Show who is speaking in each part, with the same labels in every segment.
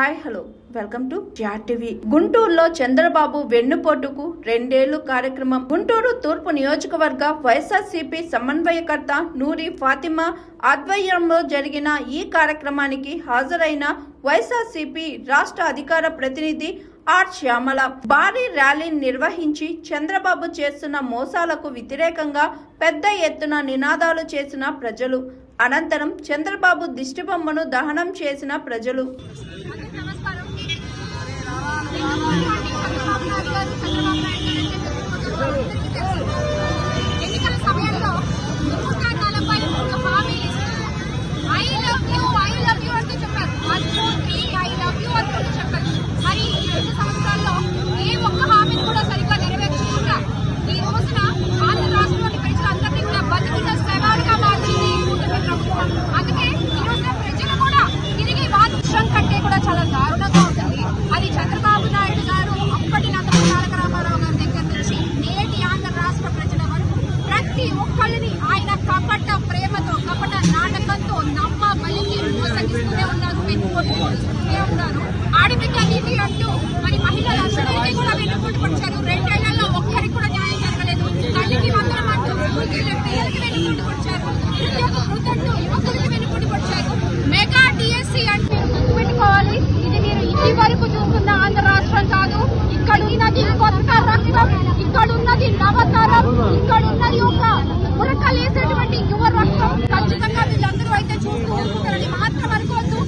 Speaker 1: Hi hello welcome to జాట్ TV. గుంటూరులో చంద్రబాబు వెన్నుపోటుకు 2 ఏళ్లు కార్యక్రమం. గుంటూరు తూర్పు నియోజకవర్గ వైఎస్ఆర్సీపీ సమన్వయకర్త నూరి ఫాతిమా ఆధ్వర్యంలో జరిగిన ఈ కార్యక్రమానికి హాజరైన వైఎస్ఆర్సీపీ రాష్ట్ర అధికార ప్రతినిధి ఆర్ శ్యామల భారీ ర్యాలీని నిర్వహించి చంద్రబాబు చేస్తున్న మోసాలకు వ్యతిరేకంగా పెద్ద ఎత్తున నినాదాలు చేసిన ప్రజలు. అనంతరం చంద్రబాబు దిష్టిబొమ్మను దహనం చేసిన ప్రజలు.
Speaker 2: ఎన్నికల సమయంలో 143 హామీలు ఇస్తూ ఐ లవ్ యూ అంటూ చెప్పారు. 1, 2, 3 ఐ లవ్ యూ అంటూ చెప్పారు. మరి ఈ 2 సంవత్సరాల్లో ఏ ఒక్క హామీని కూడా సరిగ్గా నెరవేర్చకుండా ఈ రోజున ఆంధ్ర రాష్ట్రంలోని ప్రజలందరినీ కూడా బతికిన శవాలుగా మార్చింది కూటమి ప్రభుత్వం. అందుకే ఈ రోజున ప్రజలు కూడా తిరిగి వాదం కంటే కూడా చాలా దారుణంగా ఉంటుంది. అది చంద్రబాబు నాయుడు గారు అప్పటి నందమూరి తారక రామారావు గారి దగ్గర నుంచి నేటి ఆంధ్ర రాష్ట్ర ప్రజల వరకు ప్రతి ఒక్కళ్ళని ఆయన కపట ప్రేమతో కపట నాటకంతో నమ్మ బలికి మోసగిస్తూనే ఉన్నారు, వెన్నుపోటుతూనే ఉన్నారు. ఆడబిడ్డ నీతి అంటూ మరి మహిళలందరికీ కూడా వెన్నుపోటు పడిచారు. 2 ఏళ్లలో ఒక్కరికి కూడా న్యాయం జరగలేదు. తల్లికి వందనం అంటూ పిల్లలకి వెన్నుపోటు పడిచారు. నిరుద్యోగ వృద్ధులు యువకులకి వెన్నుపోటు పడిచారు. మెగా డిఎస్సీ అంటే గుర్తుపెట్టుకోవాలి, ఇది మీరు ఇంటి వరకు చూస్తున్న ఆంధ్ర రాష్ట్రం కాదు. ఇక్కడ ఉన్నది కొత్త రక్తం, ఇక్కడ ఉన్నది నవతరం, ఇక్కడ ఉన్నది ఒక ఉరకలేసేటువంటి యువ రక్తం. ఖచ్చితంగా వీళ్ళందరూ అయితే చూస్తూ ఉంటున్నారని మాత్రం అనుకోవద్దు.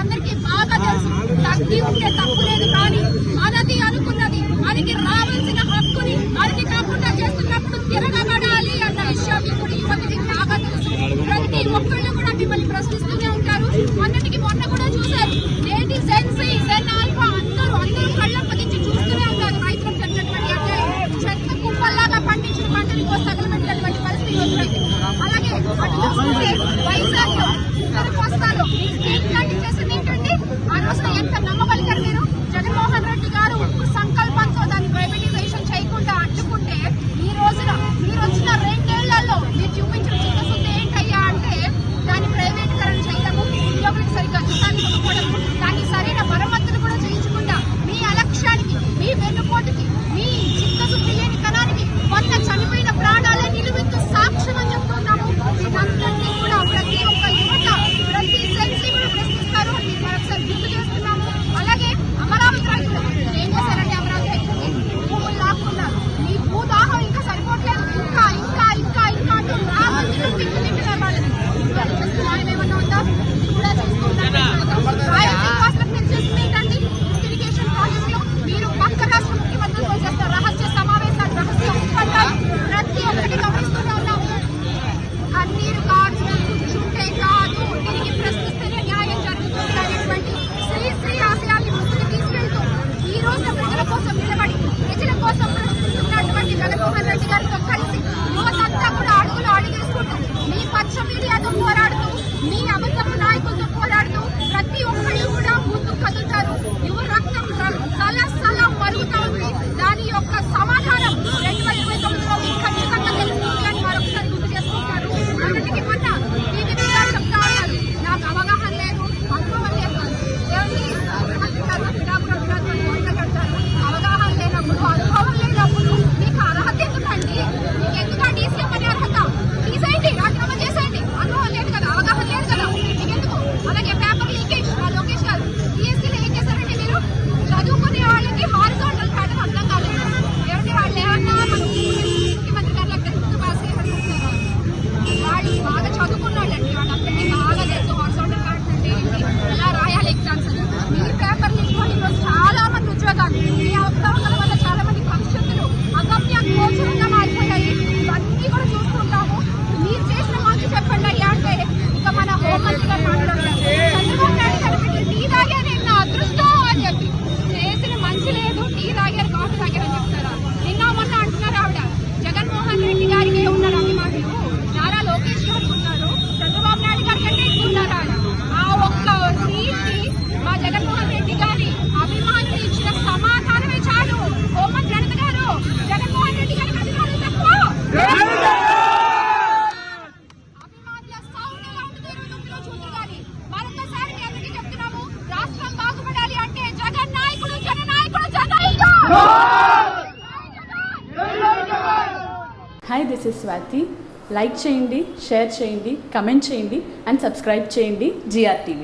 Speaker 2: అందరికీ బాగా తెలుసు, తగ్గి ఉంటే తప్పు లేదు, కానీ మనది అనుకున్నది మనకి రావాల్సిన హక్కుని మనకి కాకుండా చేస్తున్నప్పుడు తిరగబడాలి అన్న విషయం ఇప్పుడు యువతికి బాగా తెలుసు. ప్రతి ఒక్కళ్ళు కూడా మిమ్మల్ని ప్రశ్నిస్తూనే ఉంటారు. అన్నిటికీ మొన్న కూడా చూశారు, నేటి జెన్సీ జెన్ ఆల్ఫా అందరూ కళ్ళప్పగించి చూస్తూనే ఉన్నారు. రైతులకు జరిగినటువంటి అన్యాయం, చెత్త కుప్పల్లాగా పండించిన పంటని తగలబెట్టినటువంటి పరిస్థితి వచ్చింది. అలాగే అటు చూస్తే వైజాగ్ లో కోస్తాలో చేసింది ఏంటంటే, ఆ రోజున ఎంత నమ్మగలిగారు మీరు? జగన్మోహన్ రెడ్డి గారు సంకల్పంతో దాన్ని ప్రైవేటైజేషన్ చేయకుండా అడ్డుకుంటే, ఈ రోజున మీరు వచ్చిన 2 ఏళ్లలో మీరు చూపించిన చిత్తశుద్ధి ఏంటయ్యా అంటే దాన్ని ప్రైవేటీకరణ చేయడము, ఉద్యోగులకు సరిగ్గా జీతాన్ని ఇవ్వడము, దాన్ని సరైన మరమ్మతులు కూడా చేయించకుండా మీ అలక్ష్యానికి, మీ వెన్నుపోటుకి, మీ చిత్తశుద్ధి లేని కణానికి మొన్న చనిపోయిన ప్రాణాలే నిలువెత్తు సాక్ష్యం అని చెప్తున్నాము. ఇదందరినీ కూడా
Speaker 3: hi, this is Swathi. Like చేయండి, షేర్ చేయండి, కమెంట్ చేయండి అండ్ సబ్స్క్రైబ్ చేయండి GR TV.